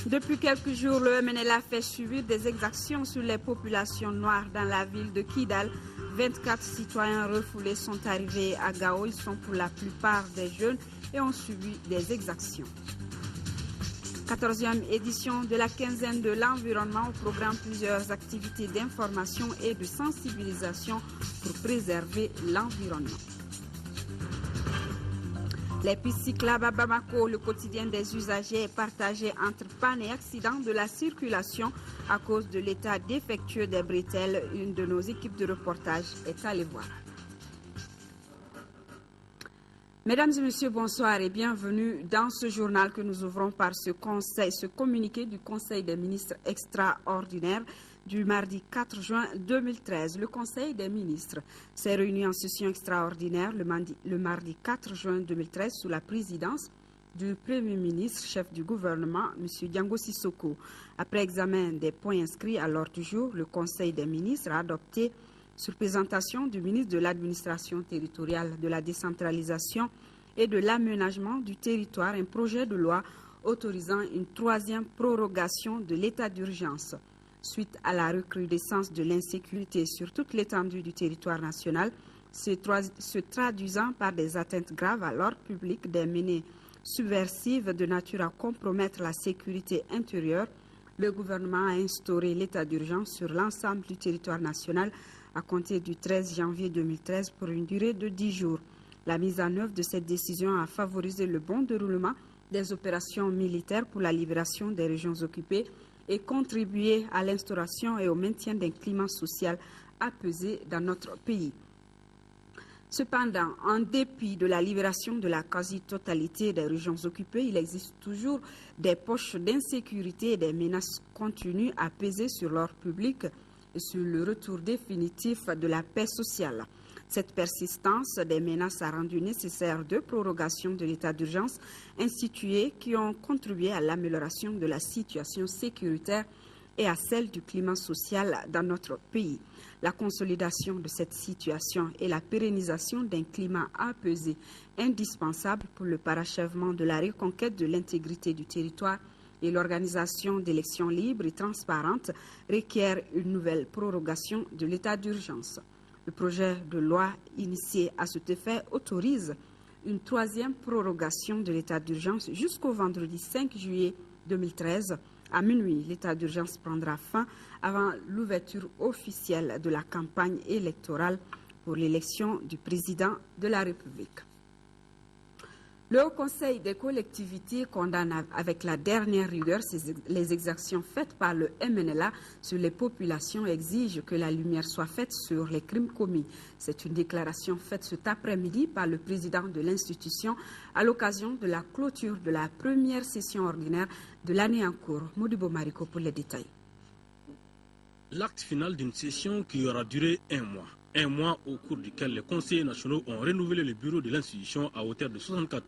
Depuis quelques jours, le MNLA fait subir des exactions sur les populations noires dans la ville de Kidal. 24 citoyens refoulés sont arrivés à Gao. Ils sont pour la plupart des jeunes et ont subi des exactions. 14e édition de la quinzaine de l'environnement. Au programme, plusieurs activités d'information et de sensibilisation pour préserver l'environnement. Les pistes cyclables à Bamako, le quotidien des usagers est partagé entre panne et accidents de la circulation à cause de l'état défectueux des bretelles. Une de nos équipes de reportage est allée voir. Mesdames et messieurs, bonsoir et bienvenue dans ce journal que nous ouvrons par ce communiqué du Conseil des ministres extraordinaire du mardi 4 juin 2013. Le Conseil des ministres s'est réuni en session extraordinaire le mardi 4 juin 2013 sous la présidence du Premier ministre, chef du gouvernement, M. Diango Sissoko. Après examen des points inscrits à l'ordre du jour, le Conseil des ministres a adopté, sur présentation du ministre de l'Administration territoriale, de la décentralisation et de l'aménagement du territoire, un projet de loi autorisant une troisième prorogation de l'état d'urgence. Suite à la recrudescence de l'insécurité sur toute l'étendue du territoire national, se traduisant par des atteintes graves à l'ordre public, des menées subversives de nature à compromettre la sécurité intérieure, le gouvernement a instauré l'état d'urgence sur l'ensemble du territoire national à compter du 13 janvier 2013 pour une durée de 10 jours. La mise en œuvre de cette décision a favorisé le bon déroulement des opérations militaires pour la libération des régions occupées et contribué à l'instauration et au maintien d'un climat social apaisé dans notre pays. Cependant, en dépit de la libération de la quasi-totalité des régions occupées, il existe toujours des poches d'insécurité et des menaces continues à peser sur l'ordre public et sur le retour définitif de la paix sociale. Cette persistance des menaces a rendu nécessaire deux prorogations de l'état d'urgence instituées qui ont contribué à l'amélioration de la situation sécuritaire et à celle du climat social dans notre pays. La consolidation de cette situation et la pérennisation d'un climat apaisé indispensable pour le parachèvement de la reconquête de l'intégrité du territoire et l'organisation d'élections libres et transparentes requièrent une nouvelle prorogation de l'état d'urgence. Le projet de loi initié à cet effet autorise une troisième prorogation de l'état d'urgence jusqu'au vendredi 5 juillet 2013. À minuit, l'état d'urgence prendra fin avant l'ouverture officielle de la campagne électorale pour l'élection du président de la République. Le Haut Conseil des collectivités condamne avec la dernière rigueur les exactions faites par le MNLA sur les populations et exige que la lumière soit faite sur les crimes commis. C'est une déclaration faite cet après-midi par le président de l'institution à l'occasion de la clôture de la première session ordinaire de l'année en cours. Modibo Mariko pour les détails. L'acte final d'une session qui aura duré un mois. Un mois au cours duquel les conseillers nationaux ont renouvelé le bureau de l'institution à hauteur de 64%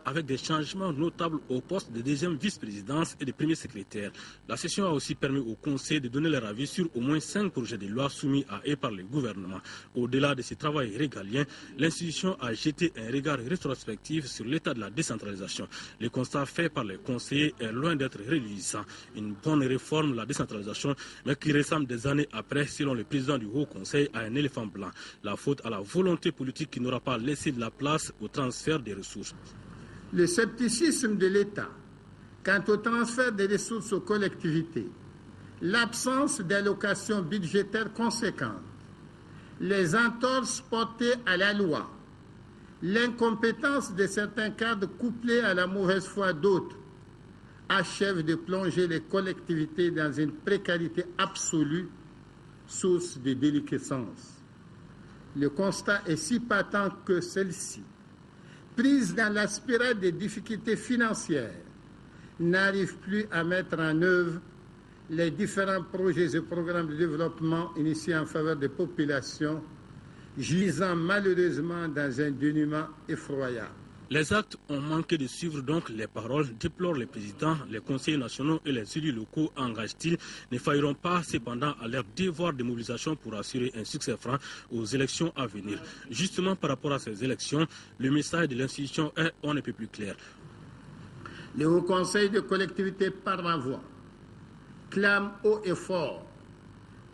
avec des changements notables au poste de deuxième vice-présidence et de premier secrétaire. La session a aussi permis au conseil de donner leur avis sur au moins 5 projets de loi soumis à eux par le gouvernement. Au-delà de ce travail régalien, l'institution a jeté un regard rétrospectif sur l'état de la décentralisation. Le constat fait par les conseillers est loin d'être réjouissant. Une bonne réforme de la décentralisation, mais qui ressemble des années après, selon le président du Haut Conseil, à un éléphant blanc. La faute à la volonté politique qui n'aura pas laissé de la place au transfert des ressources. Le scepticisme de l'État quant au transfert des ressources aux collectivités, l'absence d'allocations budgétaires conséquentes, les entorses portées à la loi, l'incompétence de certains cadres couplés à la mauvaise foi d'autres achèvent de plonger les collectivités dans une précarité absolue, source de déliquescence. Le constat est si patent que celle-ci, prise dans la spirale des difficultés financières, n'arrive plus à mettre en œuvre les différents projets et programmes de développement initiés en faveur des populations, gisant malheureusement dans un dénuement effroyable. Les actes ont manqué de suivre donc les paroles, déplorent les présidents, les conseillers nationaux et les élus locaux, engagent-ils, ne failleront pas cependant à leur devoir de mobilisation pour assurer un succès franc aux élections à venir. Justement par rapport à ces élections, le message de l'institution est on ne peut plus clair. Le Haut Conseil de collectivité par ma voix clame haut et fort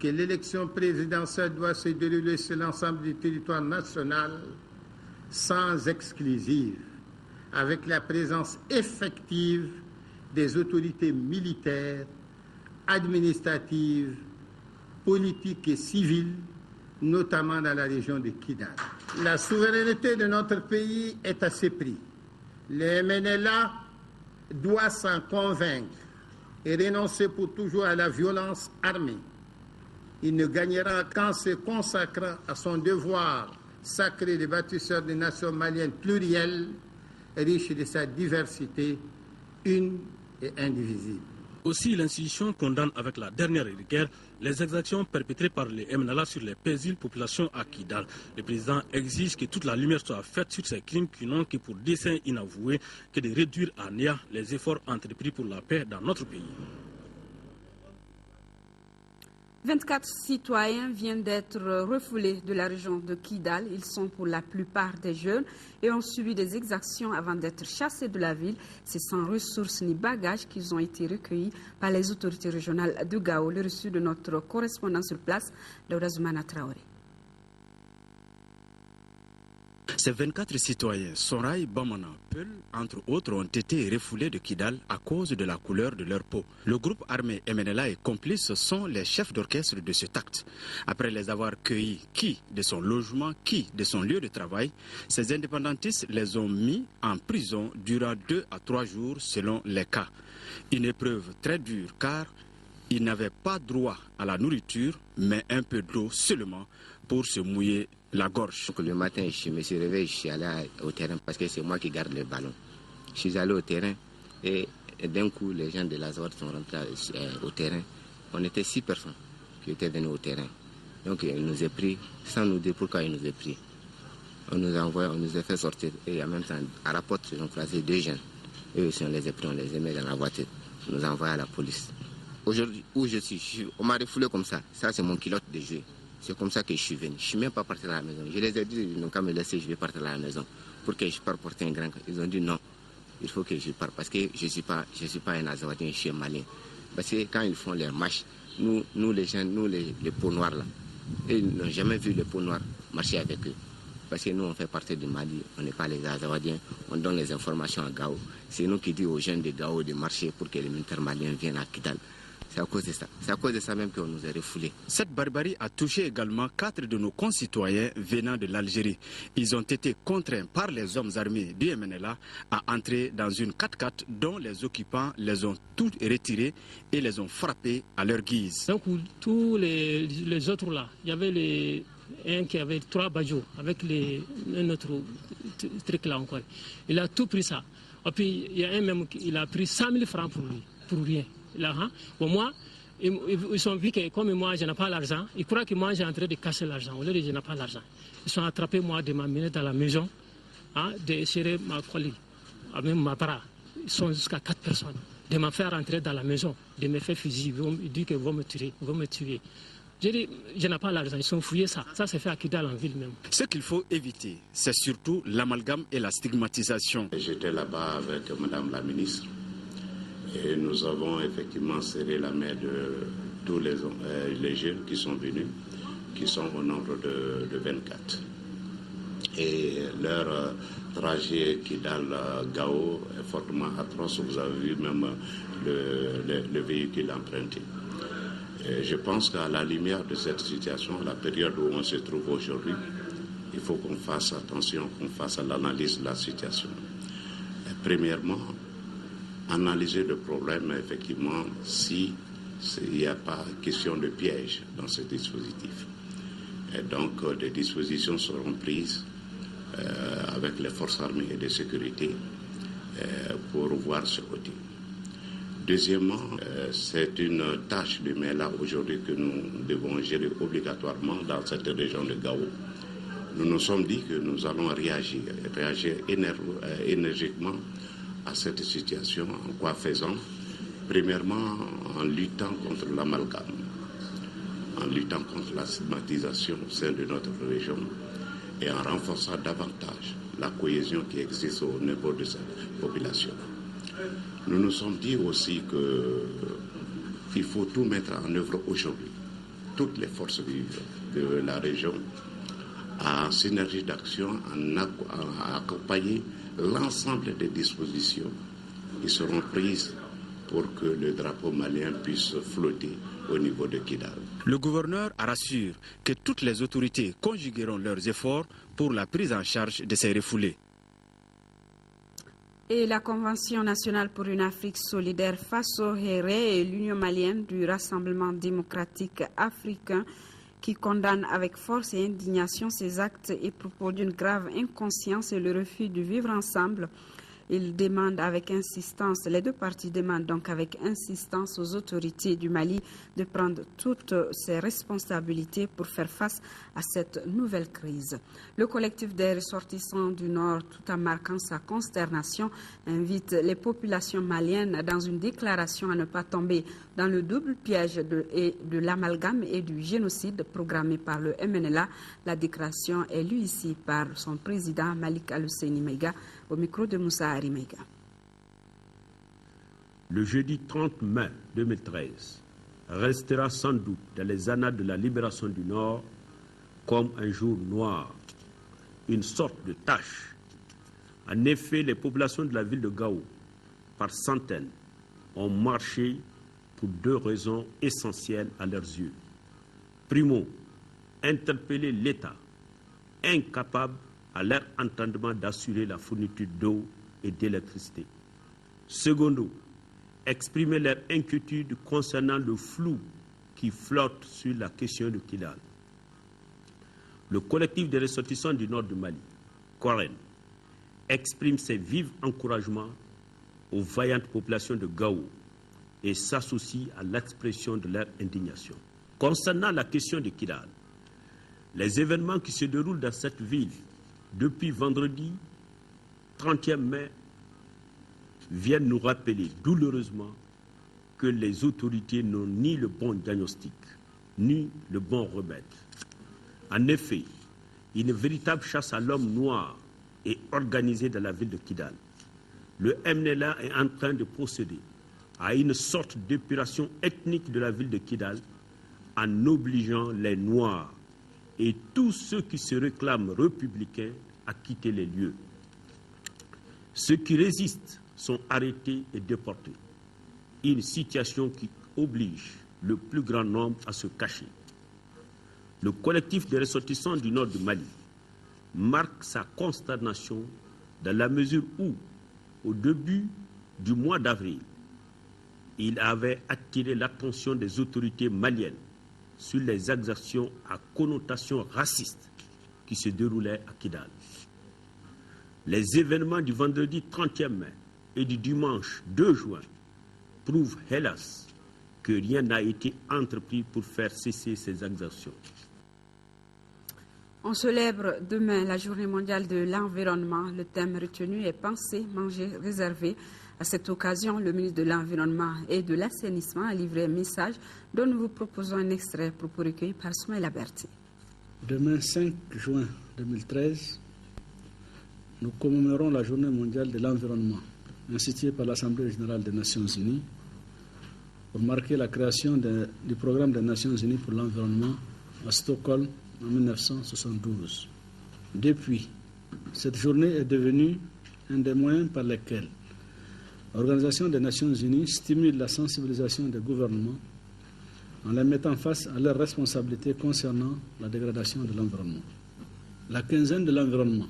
que l'élection présidentielle doit se dérouler sur l'ensemble du territoire national sans exclusive, avec la présence effective des autorités militaires, administratives, politiques et civiles, notamment dans la région de Kidal. La souveraineté de notre pays est à ses prix. Le MNLA doit s'en convaincre et renoncer pour toujours à la violence armée. Il ne gagnera qu'en se consacrant à son devoir sacré de bâtisseur d'une nation malienne plurielle, riche de sa diversité, une et indivisible. Aussi, l'institution condamne avec la dernière rigueur les exactions perpétrées par les MNLA sur les paisibles populations à Kidal. Le président exige que toute la lumière soit faite sur ces crimes qui n'ont que pour dessein inavoué que de réduire à néant les efforts entrepris pour la paix dans notre pays. 24 citoyens viennent d'être refoulés de la région de Kidal. Ils sont pour la plupart des jeunes et ont subi des exactions avant d'être chassés de la ville. C'est sans ressources ni bagages qu'ils ont été recueillis par les autorités régionales de Gao. Le reçu de notre correspondant sur place, Laura Zoumana Traoré. Ces 24 citoyens, Soraï, Bamana, Peul, entre autres, ont été refoulés de Kidal à cause de la couleur de leur peau. Le groupe armé MNLA et complices sont les chefs d'orchestre de cet acte. Après les avoir cueillis, qui de son logement, qui de son lieu de travail, ces indépendantistes les ont mis en prison durant 2 à 3 jours selon les cas. Une épreuve très dure car ils n'avaient pas droit à la nourriture, mais un peu d'eau seulement pour se mouiller la gorge. Donc, le matin, je me suis réveillé, je suis allé au terrain parce que c'est moi qui garde le ballon. Je suis allé au terrain et d'un coup, les gens de la Zawad sont rentrés au terrain. On était 6 personnes qui étaient venues au terrain. Donc, ils nous ont pris, sans nous dire pourquoi ils nous ont pris. On nous a envoyé, on nous a fait sortir. Et en même temps, à la porte, ils ont croisé 2 jeunes. Eux aussi, on les a pris, on les a mis dans la voiture. On nous a envoyés à la police. Aujourd'hui, où je suis, on m'a refoulé comme ça. Ça, c'est mon culotte de jeu. C'est comme ça que je suis venu. Je ne suis même pas parti à la maison. Je les ai dit, ils n'ont qu'à me laisser, je vais partir à la maison. Pour que je parte porter un grand. Ils ont dit non, il faut que je parte. Parce que je ne suis pas un Azawadien, je suis un Malien. Parce que quand ils font leurs marches, nous les gens, nous les peaux noires là, ils n'ont jamais vu les peaux noires marcher avec eux. Parce que nous, on fait partie du Mali, on n'est pas les Azawadiens, on donne les informations à Gao. C'est nous qui disons aux jeunes de Gao de marcher pour que les militaires maliens viennent à Kidal. C'est à cause de ça. C'est à cause de ça même qu'on nous a refoulés. Cette barbarie a touché également 4 de nos concitoyens venant de l'Algérie. Ils ont été contraints par les hommes armés du MNLA à entrer dans une 4x4 dont les occupants les ont tous retirés et les ont frappés à leur guise. Donc tous les autres là, il y avait un qui avait 3 bajots avec un autre truc là encore. Il a tout pris ça. Et puis il y a un même qui a pris 100 000 francs pour lui, pour rien. Là, hein? Bon, moi, ils sont vus que comme moi, je n'ai pas l'argent, ils croient que moi, j'ai en train de casser l'argent. Au lieu de je n'ai pas l'argent. Ils sont attrapés, moi, de m'amener dans la maison, hein, de serrer ma colline, même ma bras. Ils sont jusqu'à 4 personnes. De me faire entrer dans la maison, de me faire fusiller. Ils disent qu'ils vont me tuer. J'ai dit, je n'ai pas l'argent, ils sont fouillés ça. Ça s'est fait à Kidal en ville même. Ce qu'il faut éviter, c'est surtout l'amalgame et la stigmatisation. J'étais là-bas avec Madame la ministre. Et nous avons effectivement serré la main de tous les jeunes qui sont venus, qui sont au nombre de 24. Et leur trajet Kidal-Gao est fortement atroce. Vous avez vu même le véhicule emprunté. Et je pense qu'à la lumière de cette situation, la période où on se trouve aujourd'hui, il faut qu'on fasse attention, qu'on fasse l'analyse de la situation. Et premièrement, analyser le problème, effectivement, s'il n'y a pas question de piège dans ce dispositif. Et donc, des dispositions seront prises avec les forces armées et de sécurité pour voir ce côté. Deuxièmement, c'est une tâche de MELA aujourd'hui que nous devons gérer obligatoirement dans cette région de Gao. nous nous sommes dit que nous allons réagir énergiquement à cette situation. En quoi faisant? Premièrement, en luttant contre l'amalgame, en luttant contre la stigmatisation au sein de notre région et en renforçant davantage la cohésion qui existe au niveau de cette population. Nous nous sommes dit aussi qu'il faut tout mettre en œuvre aujourd'hui, toutes les forces vives de la région, en synergie d'action, à accompagner l'ensemble des dispositions qui seront prises pour que le drapeau malien puisse flotter au niveau de Kidal. Le gouverneur rassure que toutes les autorités conjugueront leurs efforts pour la prise en charge de ces refoulés. Et la Convention nationale pour une Afrique solidaire face au Héré et l'Union malienne du Rassemblement démocratique africain qui condamne avec force et indignation ces actes et propos d'une grave inconscience et le refus de vivre ensemble. Il demande avec insistance, les deux parties demandent donc avec insistance aux autorités du Mali de prendre toutes ses responsabilités pour faire face à cette nouvelle crise. Le collectif des ressortissants du Nord, tout en marquant sa consternation, invite les populations maliennes dans une déclaration à ne pas tomber dans le double piège de l'amalgame et du génocide programmé par le MNLA. La déclaration est lue ici par son président Malik Al-Husseini Meiga au micro de Moussa Arimega. Le jeudi 30 mai 2013 restera sans doute dans les annales de la libération du Nord comme un jour noir, une sorte de tache. En effet, les populations de la ville de Gao, par centaines, ont marché pour deux raisons essentielles à leurs yeux. Primo, interpeller l'État, incapable à leur entendement d'assurer la fourniture d'eau et d'électricité. Secondo, exprimer leur inquiétude concernant le flou qui flotte sur la question de Kidal. Le collectif des ressortissants du nord du Mali, Koren, exprime ses vifs encouragements aux vaillantes populations de Gao et s'associe à l'expression de leur indignation. Concernant la question de Kidal, les événements qui se déroulent dans cette ville depuis vendredi 30e mai viennent nous rappeler douloureusement que les autorités n'ont ni le bon diagnostic, ni le bon remède. En effet, une véritable chasse à l'homme noir est organisée dans la ville de Kidal. Le MNLA est en train de procéder à une sorte d'épuration ethnique de la ville de Kidal en obligeant les Noirs et tous ceux qui se réclament républicains à quitter les lieux. Ceux qui résistent sont arrêtés et déportés. Une situation qui oblige le plus grand nombre à se cacher. Le collectif des ressortissants du nord du Mali marque sa consternation dans la mesure où, au début du mois d'avril, il avait attiré l'attention des autorités maliennes sur les exactions à connotation raciste qui se déroulaient à Kidal. Les événements du vendredi 30e mai et du dimanche 2 juin prouvent, hélas, que rien n'a été entrepris pour faire cesser ces exactions. On célèbre demain la journée mondiale de l'environnement. Le thème retenu est « Penser, manger, réserver ». À cette occasion, le ministre de l'Environnement et de l'Assainissement a livré un message dont nous vous proposons un extrait propos recueilli par Soumaïla Berti. Demain, 5 juin 2013, nous commémorons la journée mondiale de l'environnement, instituée par l'Assemblée générale des Nations unies pour marquer la création du programme des Nations unies pour l'environnement à Stockholm en 1972. Depuis, cette journée est devenue un des moyens par lesquels l'Organisation des Nations unies stimule la sensibilisation des gouvernements en les mettant face à leurs responsabilités concernant la dégradation de l'environnement. La quinzaine de l'environnement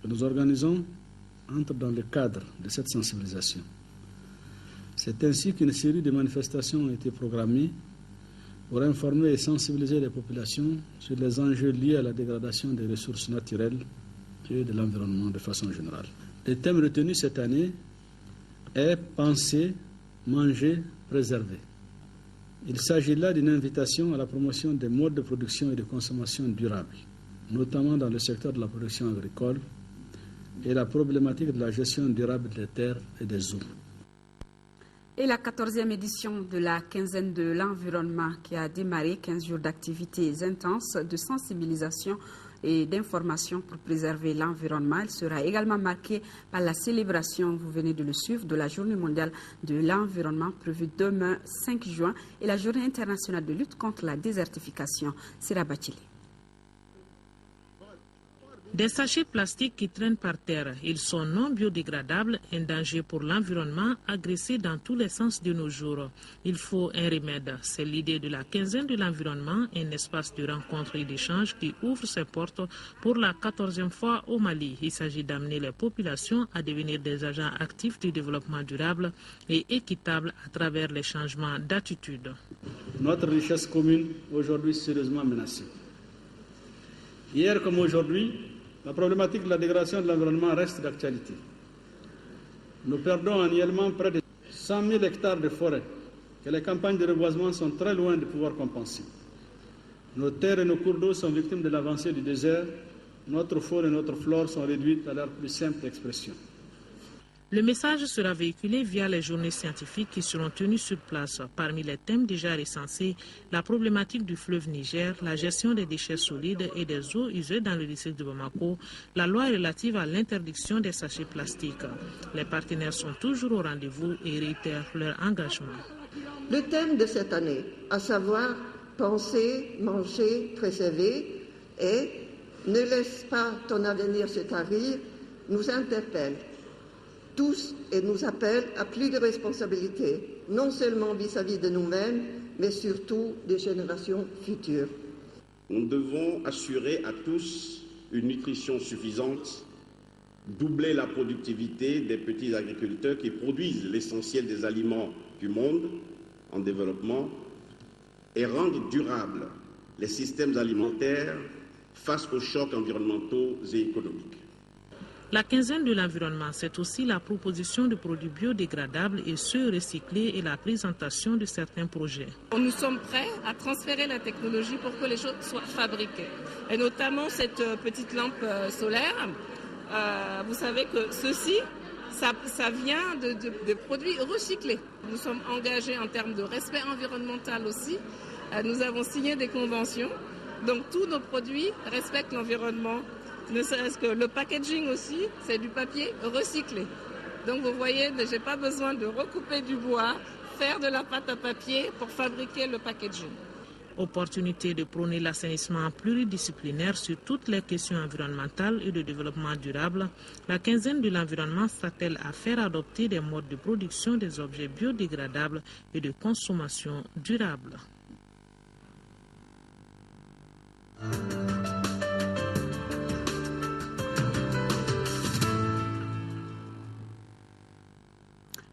que nous organisons entre dans le cadre de cette sensibilisation. C'est ainsi qu'une série de manifestations ont été programmées pour informer et sensibiliser les populations sur les enjeux liés à la dégradation des ressources naturelles et de l'environnement de façon générale. Le thème retenu cette année est « Penser, manger, préserver ». Il s'agit là d'une invitation à la promotion des modes de production et de consommation durables, notamment dans le secteur de la production agricole, et la problématique de la gestion durable des terres et des eaux. Et la 14e édition de la quinzaine de l'environnement qui a démarré, 15 jours d'activités intenses de sensibilisation et d'information pour préserver l'environnement. Elle sera également marquée par la célébration, vous venez de le suivre, de la Journée mondiale de l'environnement prévue demain 5 juin et la Journée internationale de lutte contre la désertification. Sira Bachili. Des sachets plastiques qui traînent par terre, ils sont non biodégradables, un danger pour l'environnement, agressés dans tous les sens de nos jours. Il faut un remède. C'est l'idée de la quinzaine de l'environnement, un espace de rencontre et d'échange qui ouvre ses portes pour la 14e fois au Mali. Il s'agit d'amener les populations à devenir des agents actifs du développement durable et équitable à travers les changements d'attitude. Notre richesse commune aujourd'hui sérieusement menacée. Hier comme aujourd'hui, la problématique de la dégradation de l'environnement reste d'actualité. Nous perdons annuellement près de 100 000 hectares de forêt que les campagnes de reboisement sont très loin de pouvoir compenser. Nos terres et nos cours d'eau sont victimes de l'avancée du désert. Notre faune et notre flore sont réduites à leur plus simple expression. Le message sera véhiculé via les journées scientifiques qui seront tenues sur place. Parmi les thèmes déjà recensés, la problématique du fleuve Niger, la gestion des déchets solides et des eaux usées dans le district de Bamako, la loi relative à l'interdiction des sachets plastiques. Les partenaires sont toujours au rendez-vous et réitèrent leur engagement. Le thème de cette année, à savoir penser, manger, préserver et ne laisse pas ton avenir se tarir, nous interpelle tous et nous appelle à plus de responsabilités, non seulement vis-à-vis de nous-mêmes, mais surtout des générations futures. Nous devons assurer à tous une nutrition suffisante, doubler la productivité des petits agriculteurs qui produisent l'essentiel des aliments du monde en développement et rendre durables les systèmes alimentaires face aux chocs environnementaux et économiques. La quinzaine de l'environnement, c'est aussi la proposition de produits biodégradables et ceux recyclés et la présentation de certains projets. Nous sommes prêts à transférer la technologie pour que les choses soient fabriquées. Et notamment cette petite lampe solaire, vous savez que ceci, ça vient de produits recyclés. Nous sommes engagés en termes de respect environnemental aussi. Nous avons signé des conventions. Donc tous nos produits respectent l'environnement. Ne serait-ce que le packaging aussi, c'est du papier recyclé. Donc vous voyez, je n'ai pas besoin de recouper du bois, faire de la pâte à papier pour fabriquer le packaging. Opportunité de prôner l'assainissement pluridisciplinaire sur toutes les questions environnementales et de développement durable, la quinzaine de l'environnement s'attelle à faire adopter des modes de production des objets biodégradables et de consommation durable.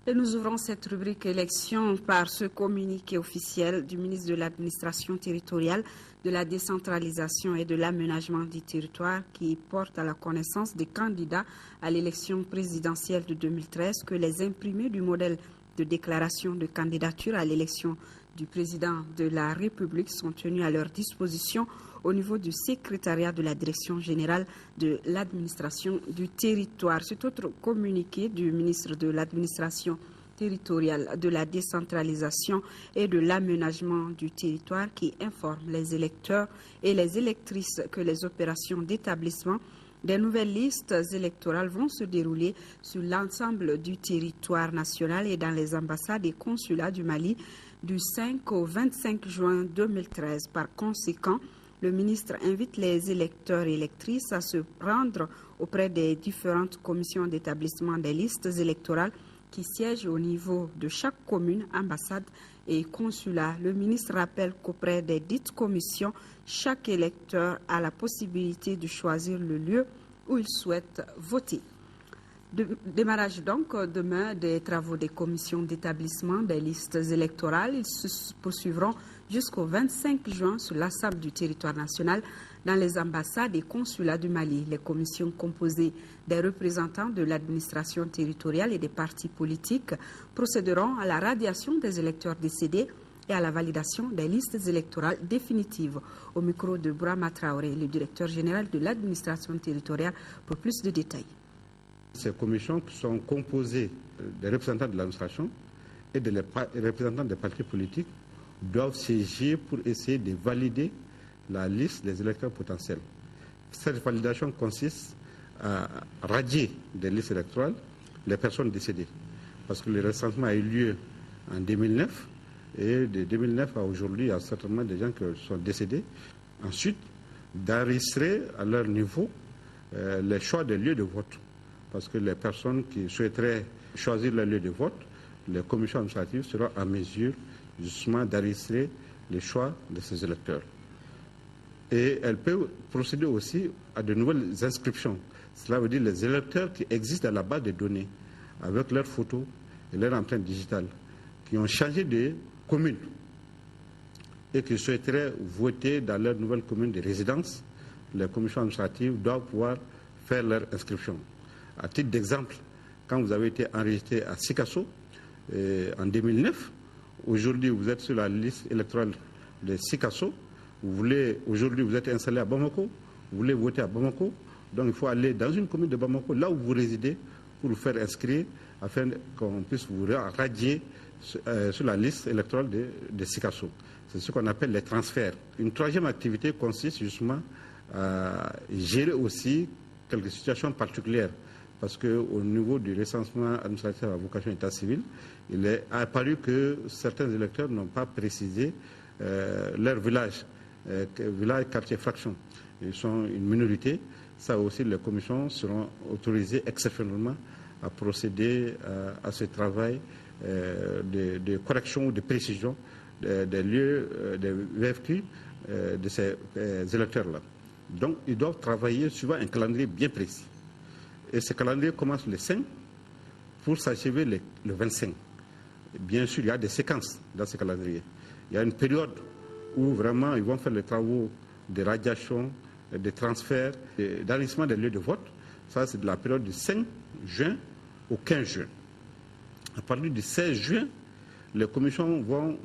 Et nous ouvrons cette rubrique élection par ce communiqué officiel du ministre de l'Administration territoriale, de la décentralisation et de l'aménagement du territoire qui porte à la connaissance des candidats à l'élection présidentielle de 2013 que les imprimés du modèle de déclaration de candidature à l'élection du président de la République sont tenus à leur disposition au niveau du secrétariat de la Direction générale de l'administration du territoire. C'est autre communiqué du ministre de l'Administration territoriale, de la décentralisation et de l'aménagement du territoire qui informe les électeurs et les électrices que les opérations d'établissement des nouvelles listes électorales vont se dérouler sur l'ensemble du territoire national et dans les ambassades et consulats du Mali du 5 au 25 juin 2013. Par conséquent, le ministre invite les électeurs et électrices à se rendre auprès des différentes commissions d'établissement des listes électorales qui siègent au niveau de chaque commune, ambassade et consulat. Le ministre rappelle qu'auprès des dites commissions, chaque électeur a la possibilité de choisir le lieu où il souhaite voter. Démarrage donc demain des travaux des commissions d'établissement des listes électorales. Ils se poursuivront jusqu'au 25 juin sur l'ensemble du territoire national dans les ambassades et consulats du Mali. Les commissions composées des représentants de l'administration territoriale et des partis politiques procéderont à la radiation des électeurs décédés, et à la validation des listes électorales définitives. Au micro de Brahma Traoré, le directeur général de l'administration territoriale, pour plus de détails. Ces commissions sont composées des représentants de l'administration et des représentants des partis politiques doivent siéger pour essayer de valider la liste des électeurs potentiels. Cette validation consiste à radier des listes électorales les personnes décédées. Parce que le recensement a eu lieu en 2009 et de 2009 à aujourd'hui, il y a certainement des gens qui sont décédés. Ensuite, d'enregistrer à leur niveau les choix des lieux de vote. Parce que les personnes qui souhaiteraient choisir leur lieu de vote, les commissions administratives seront en mesure justement d'enregistrer les choix de ces électeurs. Et elles peuvent procéder aussi à de nouvelles inscriptions. Cela veut dire les électeurs qui existent dans la base de données avec leurs photos et leur empreinte digitale, qui ont changé de commune et qui souhaiteraient voter dans leur nouvelle commune de résidence, les commissions administratives doivent pouvoir faire leur inscription. À titre d'exemple, quand vous avez été enregistré à Sikasso en 2009, aujourd'hui vous êtes sur la liste électorale de Sikasso, aujourd'hui vous êtes installé à Bamako, vous voulez voter à Bamako, donc il faut aller dans une commune de Bamako, là où vous résidez, pour vous faire inscrire, afin qu'on puisse vous radier sur la liste électorale de Sikasso. C'est ce qu'on appelle les transferts. Une troisième activité consiste justement à gérer aussi quelques situations particulières. Parce qu'au niveau du recensement administratif à vocation état civil, il est apparu que certains électeurs n'ont pas précisé leur village, quartier, fraction. Ils sont une minorité. Ça aussi, les commissions seront autorisées exceptionnellement à procéder à ce travail de correction ou de précision des lieux, des VFQ de ces électeurs-là. Donc, ils doivent travailler suivant un calendrier bien précis. Et ce calendrier commence le 5 pour s'achever le 25. Bien sûr, il y a des séquences dans ce calendrier. Il y a une période où vraiment ils vont faire les travaux de radiation, de transfert, d'enregistrement des lieux de vote. Ça, c'est de la période du 5 juin au 15 juin. À partir du 16 juin, les commissions vont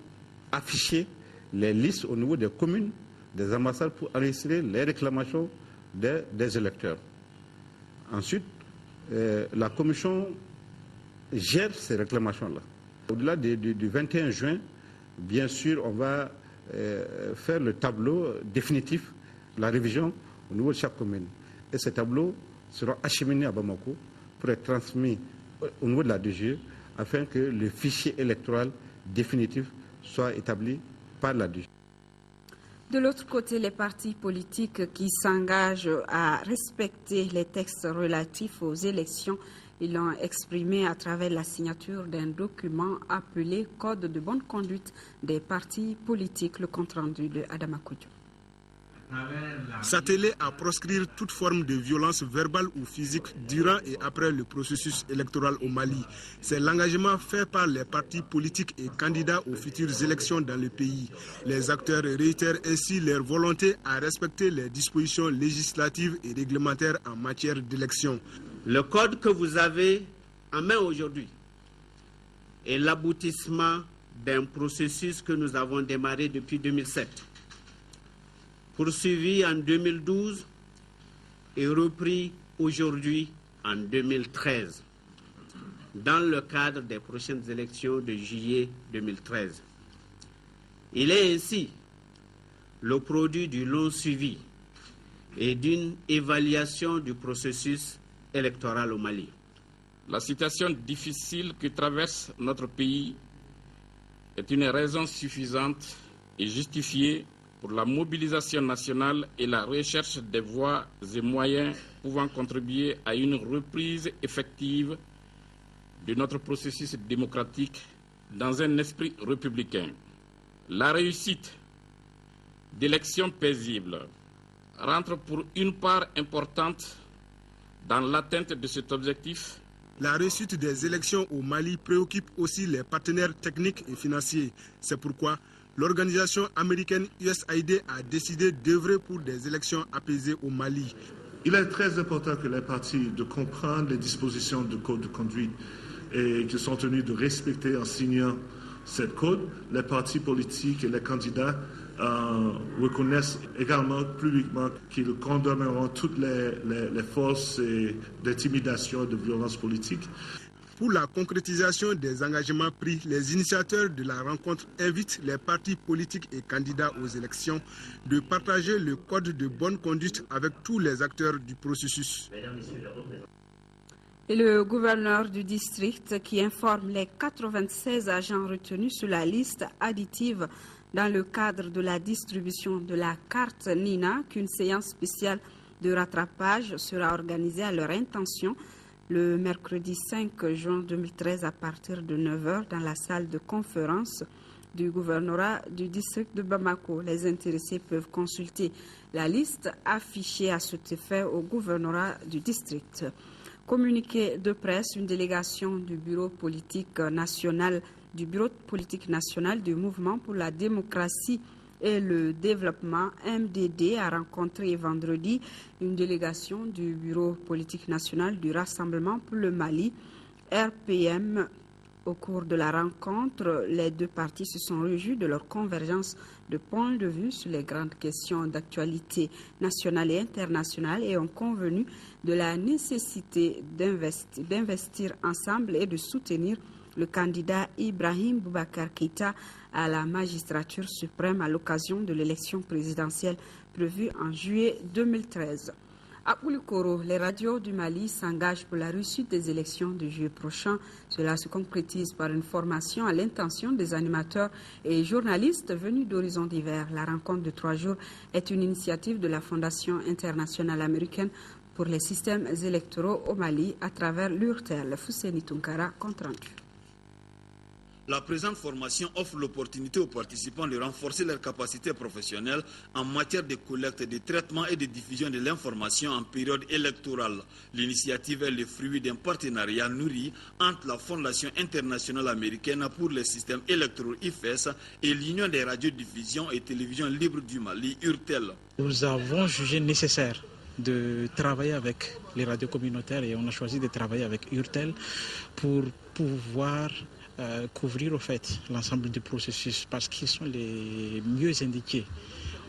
afficher les listes au niveau des communes, des ambassades pour enregistrer les réclamations des électeurs. Ensuite, la commission gère ces réclamations-là. Au-delà du 21 juin, bien sûr, on va faire le tableau définitif, la révision au niveau de chaque commune. Et ces tableaux seront acheminés à Bamako pour être transmis au niveau de la DGE afin que le fichier électoral définitif soit établi par la DGE. De l'autre côté, les partis politiques qui s'engagent à respecter les textes relatifs aux élections, ils l'ont exprimé à travers la signature d'un document appelé Code de bonne conduite des partis politiques, le compte-rendu de Adama Koudjou. S'atteler à proscrire toute forme de violence verbale ou physique durant et après le processus électoral au Mali. C'est l'engagement fait par les partis politiques et candidats aux futures élections dans le pays. Les acteurs réitèrent ainsi leur volonté à respecter les dispositions législatives et réglementaires en matière d'élection. Le code que vous avez en main aujourd'hui est l'aboutissement d'un processus que nous avons démarré depuis 2007. Poursuivi en 2012 et repris aujourd'hui en 2013, dans le cadre des prochaines élections de juillet 2013. Il est ainsi le produit du long suivi et d'une évaluation du processus électoral au Mali. La situation difficile que traverse notre pays est une raison suffisante et justifiée pour la mobilisation nationale et la recherche des voies et moyens pouvant contribuer à une reprise effective de notre processus démocratique dans un esprit républicain. La réussite d'élections paisibles rentre pour une part importante dans l'atteinte de cet objectif. La réussite des élections au Mali préoccupe aussi les partenaires techniques et financiers. C'est pourquoi l'organisation américaine USAID a décidé d'œuvrer pour des élections apaisées au Mali. Il est très important que les partis de comprendre les dispositions du code de conduite et qu'ils sont tenus de respecter en signant cette code. Les partis politiques et les candidats reconnaissent également publiquement qu'ils condamneront toutes les forces d'intimidation et de violence politique. Pour la concrétisation des engagements pris, les initiateurs de la rencontre invitent les partis politiques et candidats aux élections de partager le code de bonne conduite avec tous les acteurs du processus. Et le gouverneur du district qui informe les 96 agents retenus sur la liste additive dans le cadre de la distribution de la carte Nina qu'une séance spéciale de rattrapage sera organisée à leur intention le mercredi 5 juin 2013 à partir de 9h dans la salle de conférence du gouvernorat du district de Bamako. Les intéressés peuvent consulter la liste affichée à cet effet au gouvernorat du district. Communiqué de presse, une délégation du bureau politique national du Mouvement pour la démocratie et le développement MDD a rencontré vendredi une délégation du bureau politique national du Rassemblement pour le Mali, RPM. Au cours de la rencontre, les deux partis se sont réjouis de leur convergence de points de vue sur les grandes questions d'actualité nationale et internationale et ont convenu de la nécessité d'investir ensemble et de soutenir le candidat Ibrahim Boubacar Keïta à la magistrature suprême à l'occasion de l'élection présidentielle prévue en juillet 2013. À Oulikoro, les radios du Mali s'engagent pour la réussite des élections de juillet prochain. Cela se concrétise par une formation à l'intention des animateurs et journalistes venus d'horizons divers. La rencontre de 3 jours est une initiative de la Fondation internationale américaine pour les systèmes électoraux au Mali à travers l'URTEL. Fousséni Tunkara, compte rendu. La présente formation offre l'opportunité aux participants de renforcer leurs capacités professionnelles en matière de collecte, de traitement et de diffusion de l'information en période électorale. L'initiative est le fruit d'un partenariat nourri entre la Fondation internationale américaine pour les systèmes électoraux IFES et l'Union des radiodiffusions et télévisions libres du Mali, URTEL. Nous avons jugé nécessaire de travailler avec les radios communautaires et on a choisi de travailler avec URTEL pour pouvoir couvrir au fait l'ensemble du processus parce qu'ils sont les mieux indiqués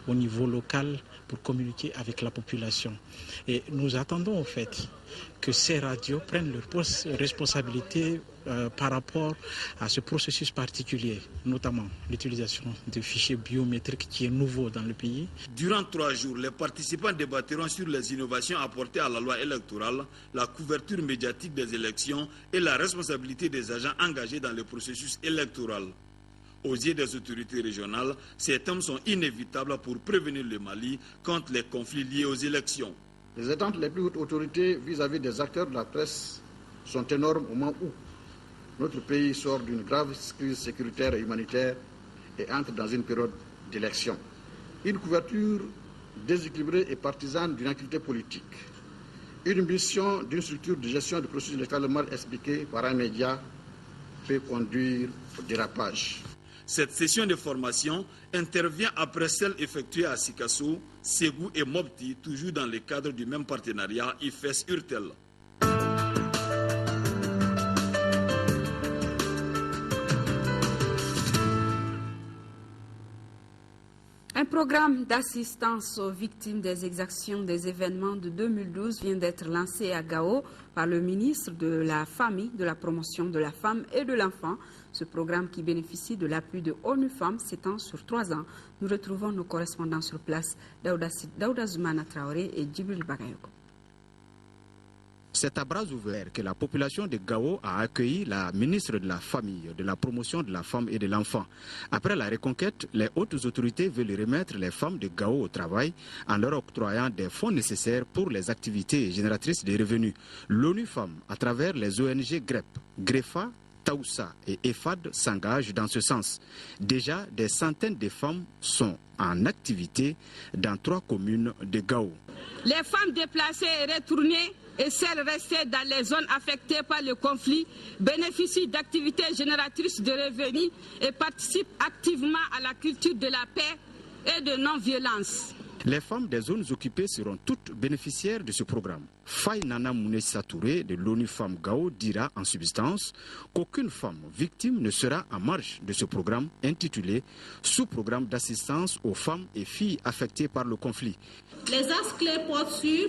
au niveau local pour communiquer avec la population. Et nous attendons au fait que ces radios prennent leurs responsabilités par rapport à ce processus particulier, notamment l'utilisation de fichiers biométriques qui est nouveau dans le pays. Durant 3 jours, les participants débattront sur les innovations apportées à la loi électorale, la couverture médiatique des élections et la responsabilité des agents engagés dans le processus électoral. Aux yeux des autorités régionales, ces thèmes sont inévitables pour prévenir le Mali contre les conflits liés aux élections. Les attentes des plus hautes autorités vis-à-vis des acteurs de la presse sont énormes au moment où notre pays sort d'une grave crise sécuritaire et humanitaire et entre dans une période d'élection. Une couverture déséquilibrée et partisane d'une activité politique. Une mission d'une structure de gestion du processus électoral mal expliquée par un média peut conduire au dérapage. Cette session de formation intervient après celle effectuée à Sikasso, Ségou et Mopti, toujours dans le cadre du même partenariat IFES-URTEL. Un programme d'assistance aux victimes des exactions des événements de 2012 vient d'être lancé à Gao par le ministre de la Famille, de la Promotion de la Femme et de l'Enfant. Ce programme qui bénéficie de l'appui de ONU Femmes s'étend sur 3 ans. Nous retrouvons nos correspondants sur place, Daouda Zoumana Traoré et Djibril Bagayoko. C'est à bras ouverts que la population de Gao a accueilli la ministre de la Famille, de la Promotion de la Femme et de l'Enfant. Après la reconquête, les hautes autorités veulent remettre les femmes de Gao au travail en leur octroyant des fonds nécessaires pour les activités génératrices de revenus. L'ONU Femmes, à travers les ONG GREP, GREFA, Taoussa et EFAD s'engagent dans ce sens. Déjà, des centaines de femmes sont en activité dans 3 communes de Gao. Les femmes déplacées et retournées et celles restées dans les zones affectées par le conflit bénéficient d'activités génératrices de revenus et participent activement à la culture de la paix et de non-violence. Les femmes des zones occupées seront toutes bénéficiaires de ce programme. Faye Nana Mounessa Touré de l'ONU Femmes Gao dira en substance qu'aucune femme victime ne sera en marge de ce programme intitulé « Sous-programme d'assistance aux femmes et filles affectées par le conflit ». Les axes clés portent sur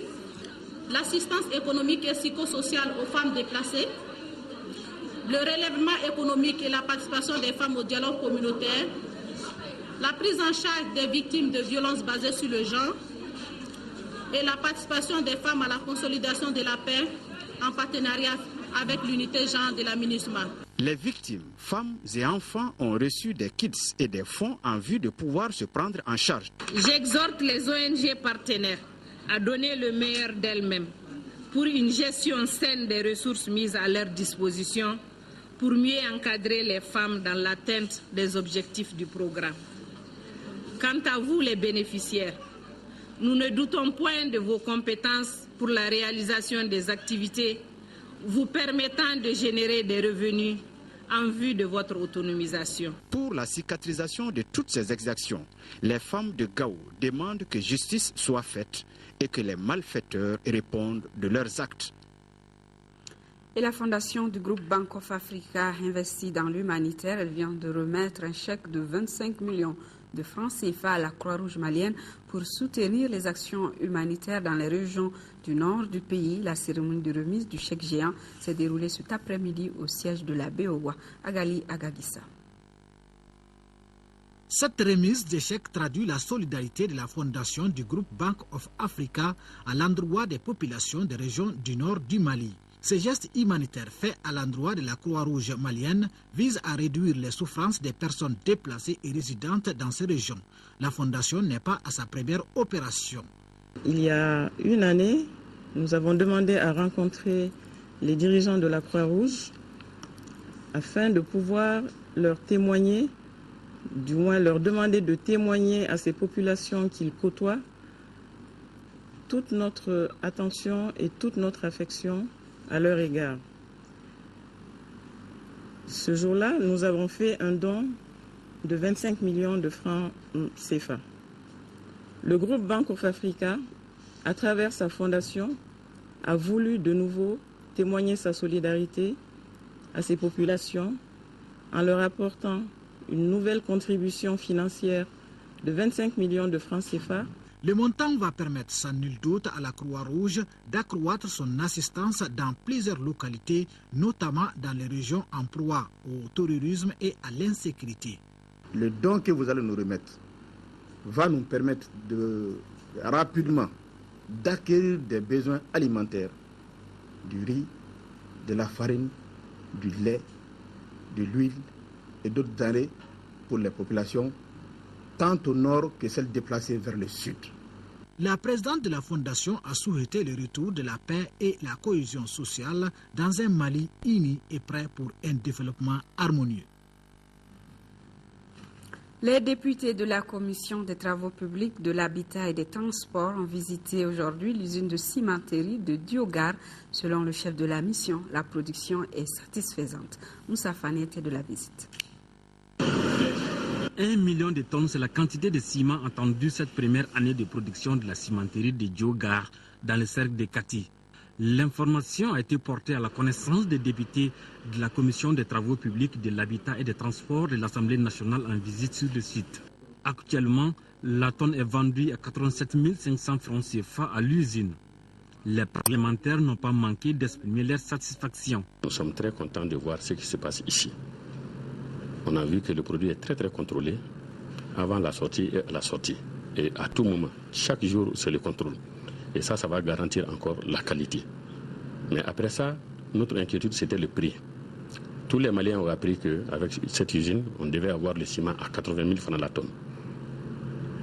l'assistance économique et psychosociale aux femmes déplacées, le relèvement économique et la participation des femmes au dialogue communautaire, la prise en charge des victimes de violences basées sur le genre et la participation des femmes à la consolidation de la paix en partenariat avec l'unité genre de la MINUSMA. Les victimes, femmes et enfants ont reçu des kits et des fonds en vue de pouvoir se prendre en charge. J'exhorte les ONG partenaires à donner le meilleur d'elles-mêmes pour une gestion saine des ressources mises à leur disposition pour mieux encadrer les femmes dans l'atteinte des objectifs du programme. Quant à vous, les bénéficiaires, nous ne doutons point de vos compétences pour la réalisation des activités vous permettant de générer des revenus en vue de votre autonomisation. Pour la cicatrisation de toutes ces exactions, les femmes de Gao demandent que justice soit faite et que les malfaiteurs répondent de leurs actes. Et la fondation du groupe Bank of Africa investit dans l'humanitaire. Elle vient de remettre un chèque de 25 millions de francs CFA à la Croix-Rouge malienne pour soutenir les actions humanitaires dans les régions du nord du pays. La cérémonie de remise du chèque géant s'est déroulée cet après-midi au siège de la BOA, Agali Agagissa. Cette remise des chèques traduit la solidarité de la fondation du groupe Bank of Africa à l'endroit des populations des régions du nord du Mali. Ces gestes humanitaires faits à l'endroit de la Croix-Rouge malienne visent à réduire les souffrances des personnes déplacées et résidentes dans ces régions. La fondation n'est pas à sa première opération. Il y a une année, nous avons demandé à rencontrer les dirigeants de la Croix-Rouge afin de pouvoir leur témoigner, du moins leur demander de témoigner à ces populations qu'ils côtoient toute notre attention et toute notre affection à leur égard. Ce jour-là, nous avons fait un don de 25 millions de francs CFA. Le groupe Bank of Africa, à travers sa fondation, a voulu de nouveau témoigner sa solidarité à ces populations en leur apportant une nouvelle contribution financière de 25 millions de francs CFA. Le montant va permettre sans nul doute à la Croix-Rouge d'accroître son assistance dans plusieurs localités, notamment dans les régions en proie au terrorisme et à l'insécurité. Le don que vous allez nous remettre va nous permettre rapidement d'acquérir des besoins alimentaires, du riz, de la farine, du lait, de l'huile et d'autres denrées pour les populations, tant au nord que celles déplacées vers le sud. La présidente de la fondation a souhaité le retour de la paix et la cohésion sociale dans un Mali uni et prêt pour un développement harmonieux. Les députés de la Commission des Travaux publics, de l'Habitat et des Transports ont visité aujourd'hui l'usine de cimenterie de Diogar. Selon le chef de la mission, la production est satisfaisante. Moussa Fane était de la visite. 1 million de tonnes, c'est la quantité de ciment attendue cette première année de production de la cimenterie de Diogar dans le cercle de Kati. L'information a été portée à la connaissance des députés de la Commission des Travaux publics, de l'Habitat et des Transports de l'Assemblée nationale en visite sur le site. Actuellement, la tonne est vendue à 87 500 francs CFA à l'usine. Les parlementaires n'ont pas manqué d'exprimer leur satisfaction. Nous sommes très contents de voir ce qui se passe ici. On a vu que le produit est très contrôlé avant la sortie et à la sortie. Et à tout moment, chaque jour, c'est le contrôle. Et ça va garantir encore la qualité. Mais après ça, notre inquiétude, c'était le prix. Tous les Maliens ont appris qu'avec cette usine, on devait avoir le ciment à 80 000 francs la tonne.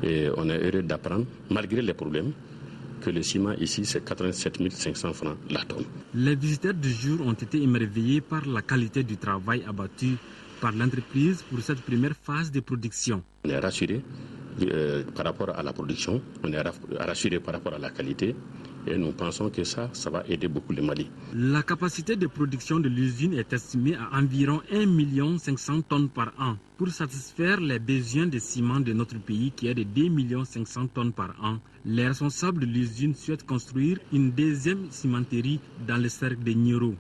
Et on est heureux d'apprendre, malgré les problèmes, que le ciment ici, c'est 87 500 francs la tonne. Les visiteurs du jour ont été émerveillés par la qualité du travail abattu par l'entreprise pour cette première phase de production. On est rassuré par rapport à la production, on est rassuré par rapport à la qualité Et nous pensons que ça va aider beaucoup le Mali. La capacité de production de l'usine est estimée à environ 1 500 000 tonnes par an. Pour satisfaire les besoins de ciment de notre pays qui est de 2 500 000 tonnes par an, les responsables de l'usine souhaitent construire une deuxième cimenterie dans le cercle de Nyiro.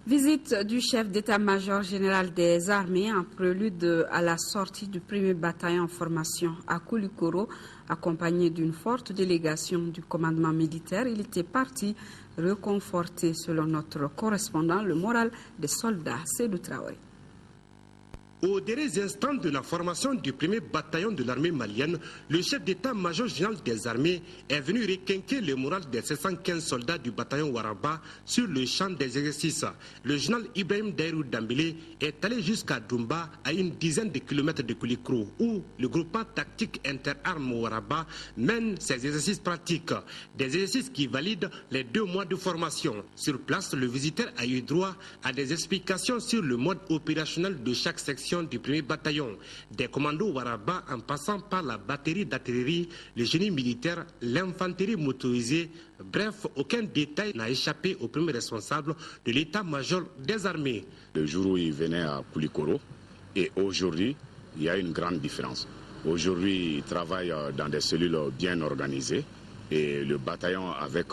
Visite du chef d'état-major général des armées en prélude à la sortie du premier bataillon en formation à Koulikoro, accompagné d'une forte délégation du commandement militaire. Il était parti reconforter, selon notre correspondant, le moral des soldats. Sédou Traoré. Aux derniers instants de la formation du premier bataillon de l'armée malienne, le chef d'état-major général des armées est venu requinquer le moral des 715 soldats du bataillon Waraba sur le champ des exercices. Le général Ibrahim Dairou Dambélé est allé jusqu'à Doumba, à une dizaine de kilomètres de Koulikoro, où le groupement tactique interarmes Waraba mène ses exercices pratiques. Des exercices qui valident les 2 mois de formation. Sur place, le visiteur a eu droit à des explications sur le mode opérationnel de chaque section du premier bataillon, des commandos Waraba en passant par la batterie d'artillerie, le génie militaire, l'infanterie motorisée. Bref, aucun détail n'a échappé au premier responsable de l'état-major des armées. Le jour où il venait à Koulikoro et aujourd'hui, il y a une grande différence. Aujourd'hui, il travaille dans des cellules bien organisées et le bataillon avec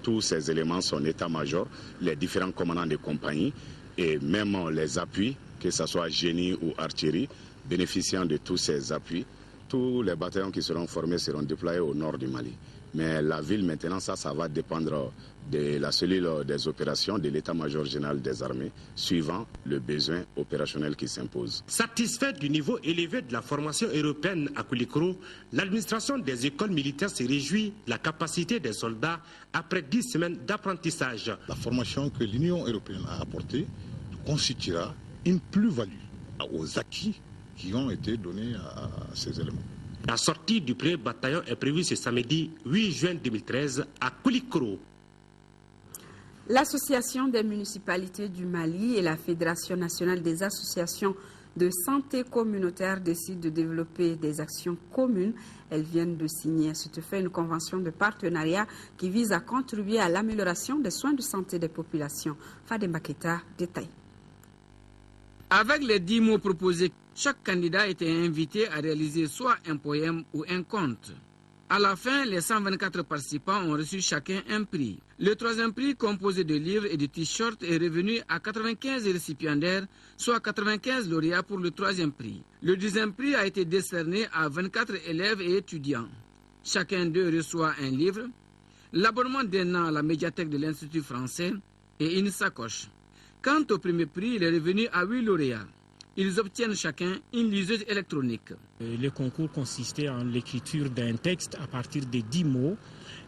tous ses éléments, son état-major, les différents commandants de compagnie et même les appuis, que ce soit génie ou artillerie, bénéficiant de tous ces appuis. Tous les bataillons qui seront formés seront déployés au nord du Mali. Mais la ville maintenant, ça va dépendre de la cellule des opérations de l'état-major général des armées, suivant le besoin opérationnel qui s'impose. Satisfait du niveau élevé de la formation européenne à Koulikoro, l'administration des écoles militaires se réjouit de la capacité des soldats après 10 semaines d'apprentissage. La formation que l'Union européenne a apportée constituera une plus-value aux acquis qui ont été donnés à ces éléments. La sortie du premier bataillon est prévue ce samedi 8 juin 2013 à Koulikoro. L'Association des municipalités du Mali et la Fédération nationale des associations de santé communautaire décident de développer des actions communes. Elles viennent de signer à cette fin une convention de partenariat qui vise à contribuer à l'amélioration des soins de santé des populations. Fadem Baketa détaille. Avec les 10 mots proposés, chaque candidat était invité à réaliser soit un poème ou un conte. À la fin, les 124 participants ont reçu chacun un prix. Le 3e prix, composé de livres et de t-shirts, est revenu à 95 récipiendaires, soit 95 lauréats pour le 3e prix. Le 10e prix a été décerné à 24 élèves et étudiants. Chacun d'eux reçoit un livre, l'abonnement d'un an à la médiathèque de l'Institut français et une sacoche. Quant au premier prix, il est revenu à 8 lauréats. Ils obtiennent chacun une liseuse électronique. Le concours consistait en l'écriture d'un texte à partir de 10 mots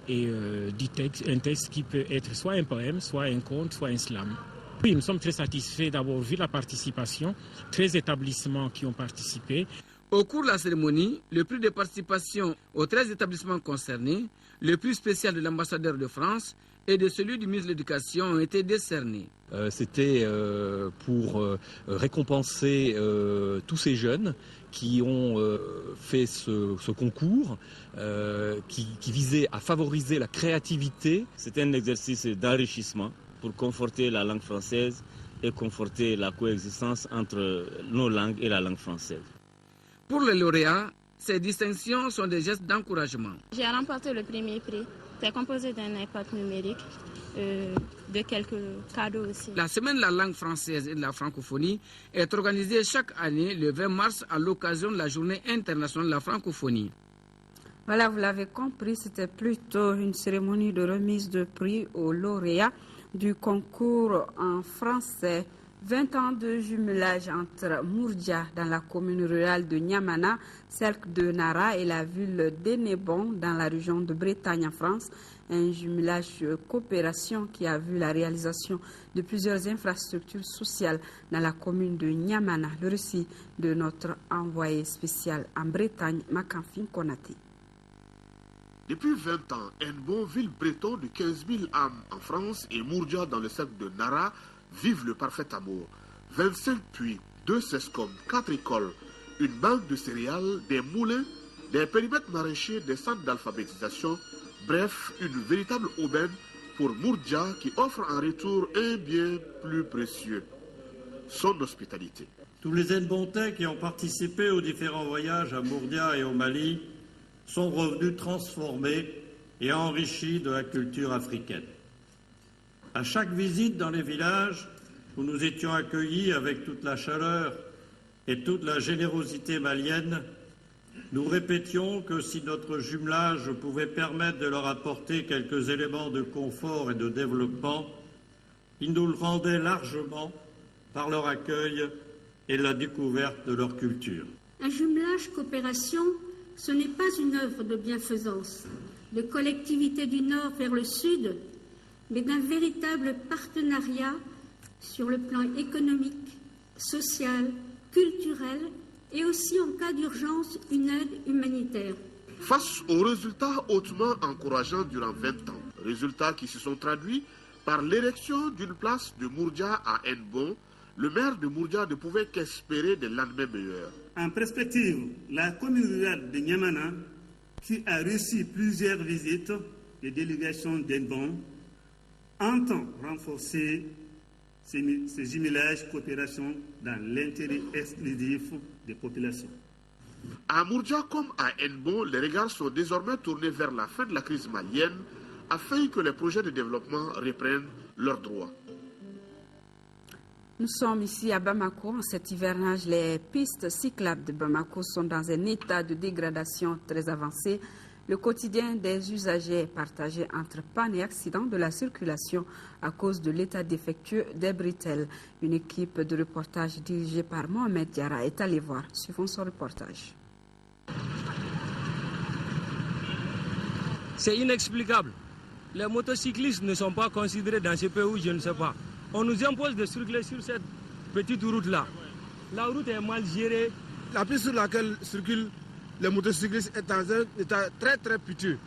et un texte qui peut être soit un poème, soit un conte, soit un slam. Oui, nous sommes très satisfaits d'avoir vu la participation, 13 établissements qui ont participé. Au cours de la cérémonie, le prix de participation aux 13 établissements concernés, le prix spécial de l'ambassadeur de France et de celui du ministre de l'Éducation ont été décernés. C'était pour récompenser tous ces jeunes qui ont fait ce concours qui visait à favoriser la créativité. C'était un exercice d'enrichissement pour conforter la langue française et conforter la coexistence entre nos langues et la langue française. Pour les lauréats, ces distinctions sont des gestes d'encouragement. J'ai remporté le premier prix. C'est composé d'un iPad numérique, de quelques cadeaux aussi. La semaine de la langue française et de la francophonie est organisée chaque année le 20 mars à l'occasion de la journée internationale de la francophonie. Voilà, vous l'avez compris, c'était plutôt une cérémonie de remise de prix aux lauréats du concours en français. 20 ans de jumelage entre Mourdia dans la commune rurale de Niamana, cercle de Nara et la ville d'Enebon dans la région de Bretagne en France. Un jumelage coopération qui a vu la réalisation de plusieurs infrastructures sociales dans la commune de Niamana. Le récit de notre envoyé spécial en Bretagne, Makanfin Konate. Depuis 20 ans, Enebon, ville breton de 15 000 âmes en France, et Mourdia dans le cercle de Nara vivent le parfait amour. 25 puits, 2 sescoms, 4 écoles, une banque de céréales, des moulins des périmètres maraîchers, des centres d'alphabétisation, bref, une véritable aubaine pour Mourdja qui offre en retour un bien plus précieux, son hospitalité. Tous les Nbontais qui ont participé aux différents voyages à Mourdja et au Mali sont revenus transformés et enrichis de la culture africaine. À chaque visite dans les villages où nous étions accueillis avec toute la chaleur et toute la générosité malienne, nous répétions que si notre jumelage pouvait permettre de leur apporter quelques éléments de confort et de développement, ils nous le rendaient largement par leur accueil et la découverte de leur culture. Un jumelage coopération, ce n'est pas une œuvre de bienfaisance, de collectivité du Nord vers le Sud, mais d'un véritable partenariat sur le plan économique, social, culturel et aussi en cas d'urgence une aide humanitaire. Face aux résultats hautement encourageants durant 20 ans, résultats qui se sont traduits par l'érection d'une place de Mourdja à Nbon, le maire de Mourdja ne pouvait qu'espérer des lendemains meilleurs. En perspective, la commune rurale de Niamana, qui a reçu plusieurs visites des délégations d'Nbon, entend renforcer ces jumelages coopération dans l'intérêt exclusif des populations. À Mourdja comme à Nbon, les regards sont désormais tournés vers la fin de la crise malienne afin que les projets de développement reprennent leurs droits. Nous sommes ici à Bamako. En cet hivernage, les pistes cyclables de Bamako sont dans un état de dégradation très avancé. Le quotidien des usagers est partagé entre panne et accidents de la circulation à cause de l'état défectueux des bretelles. Une équipe de reportage dirigée par Mohamed Diarra est allée voir. Suivons son reportage. C'est inexplicable. Les motocyclistes ne sont pas considérés dans ce pays où je ne sais pas. On nous impose de circuler sur cette petite route-là. La route est mal gérée. La piste sur laquelle circulent les motocyclistes est dans un état très très piteux.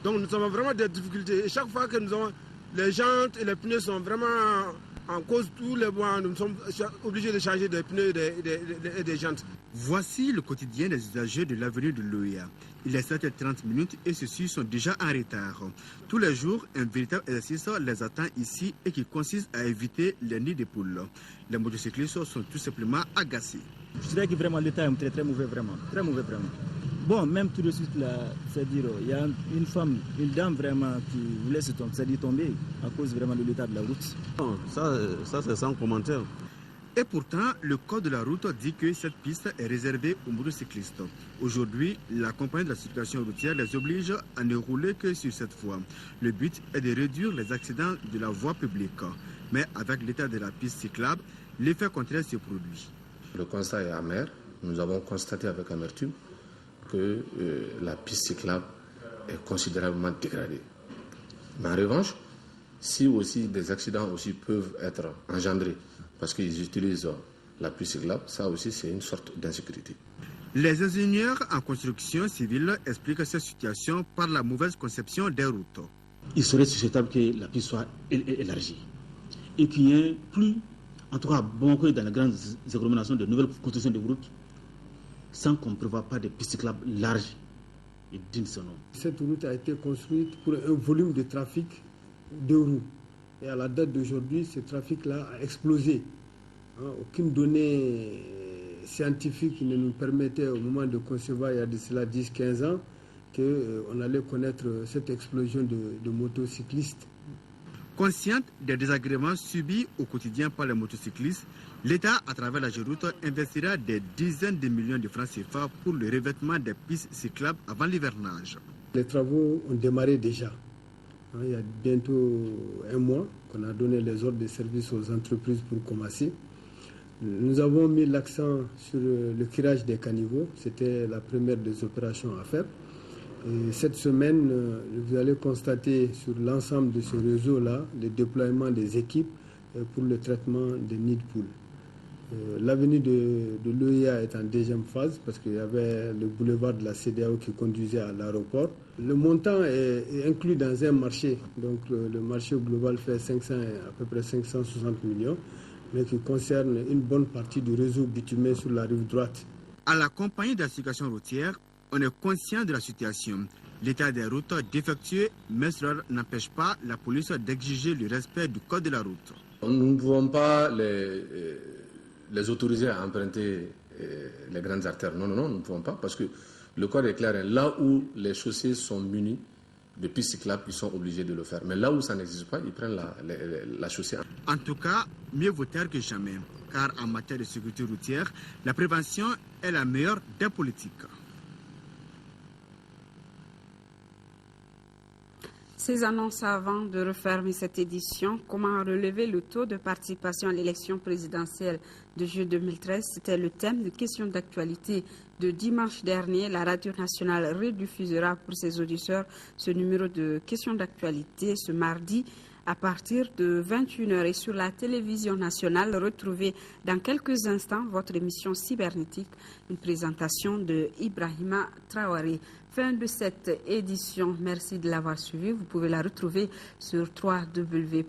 Donc nous avons vraiment des difficultés. Et chaque fois que nous avons les jantes et les pneus sont vraiment en cause tous les mois, nous sommes obligés de changer des pneus et des jantes. Voici le quotidien des usagers de l'avenue de l'OEA. Il est 7h30 et ceux-ci sont déjà en retard. Tous les jours, un véritable exercice les attend ici et qui consiste à éviter les nids de poules. Les motocyclistes sont tout simplement agacés. Je dirais que vraiment l'état est très très mauvais, vraiment. Très mauvais, vraiment. Bon, même tout de suite, là, c'est-à-dire, il y a une femme, une dame vraiment qui voulait se tomber, c'est-à-dire tomber à cause vraiment de l'état de la route. Non, ça c'est sans commentaire. Et pourtant, le code de la route dit que cette piste est réservée aux motocyclistes. Aujourd'hui, la compagnie de la circulation routière les oblige à ne rouler que sur cette voie. Le but est de réduire les accidents de la voie publique. Mais avec l'état de la piste cyclable, l'effet contraire se produit. Le constat est amer. Nous avons constaté avec amertume que la piste cyclable est considérablement dégradée. Mais en revanche, si aussi des accidents aussi peuvent être engendrés parce qu'ils utilisent la piste cyclable, ça aussi c'est une sorte d'insécurité. Les ingénieurs en construction civile expliquent cette situation par la mauvaise conception des routes. Il serait susceptible que la piste soit élargie et qu'il y ait plus, en tout cas bon que dans les grandes agglomérations de nouvelles constructions de routes, sans qu'on ne prévoie pas de pistes cyclables larges et dignes de ce nom. Cette route a été construite pour un volume de trafic de roues. Et à la date d'aujourd'hui, ce trafic-là a explosé. Aucune donnée scientifique ne nous permettait au moment de concevoir, il y a de cela 10-15 ans, qu'on allait connaître cette explosion de motocyclistes. Consciente des désagréments subis au quotidien par les motocyclistes, l'État, à travers la Géroute, investira des dizaines de millions de francs CFA pour le revêtement des pistes cyclables avant l'hivernage. Les travaux ont démarré déjà. Il y a bientôt un mois qu'on a donné les ordres de service aux entreprises pour commencer. Nous avons mis l'accent sur le curage des caniveaux. C'était la première des opérations à faire. Et cette semaine, vous allez constater sur l'ensemble de ce réseau-là le déploiement des équipes pour le traitement des nids de poules. L'avenue de l'OEA est en deuxième phase parce qu'il y avait le boulevard de la CEDEAO qui conduisait à l'aéroport. Le montant est inclus dans un marché, donc le marché global fait à peu près 560 millions, mais qui concerne une bonne partie du réseau bitumé sur la rive droite. À la compagnie de la circulation routière, on est conscient de la situation. L'état des routes défectueux, mais cela n'empêche pas la police d'exiger le respect du code de la route. Nous ne pouvons pas les autoriser à emprunter les grandes artères. Non, nous ne pouvons pas parce que le code est clair. Là où les chaussées sont munies de pistes cyclables, ils sont obligés de le faire. Mais là où ça n'existe pas, ils prennent la chaussée. En tout cas, mieux vaut tard que jamais. Car en matière de sécurité routière, la prévention est la meilleure des politiques. Ces annonces avant de refermer cette édition, comment relever le taux de participation à l'élection présidentielle de juillet 2013, c'était le thème de questions d'actualité de dimanche dernier. La Radio nationale rediffusera pour ses auditeurs ce numéro de questions d'actualité ce mardi à partir de 21h et sur la télévision nationale. Retrouvez dans quelques instants votre émission cybernétique, une présentation de Ibrahima Traoré. Fin de cette édition. Merci de l'avoir suivi. Vous pouvez la retrouver sur www.ortm.ml.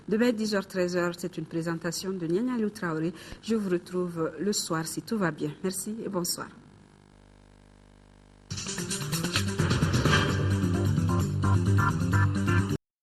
Demain 10h-13h, c'est une présentation de Nianyalou Traoré. Je vous retrouve le soir si tout va bien. Merci et bonsoir.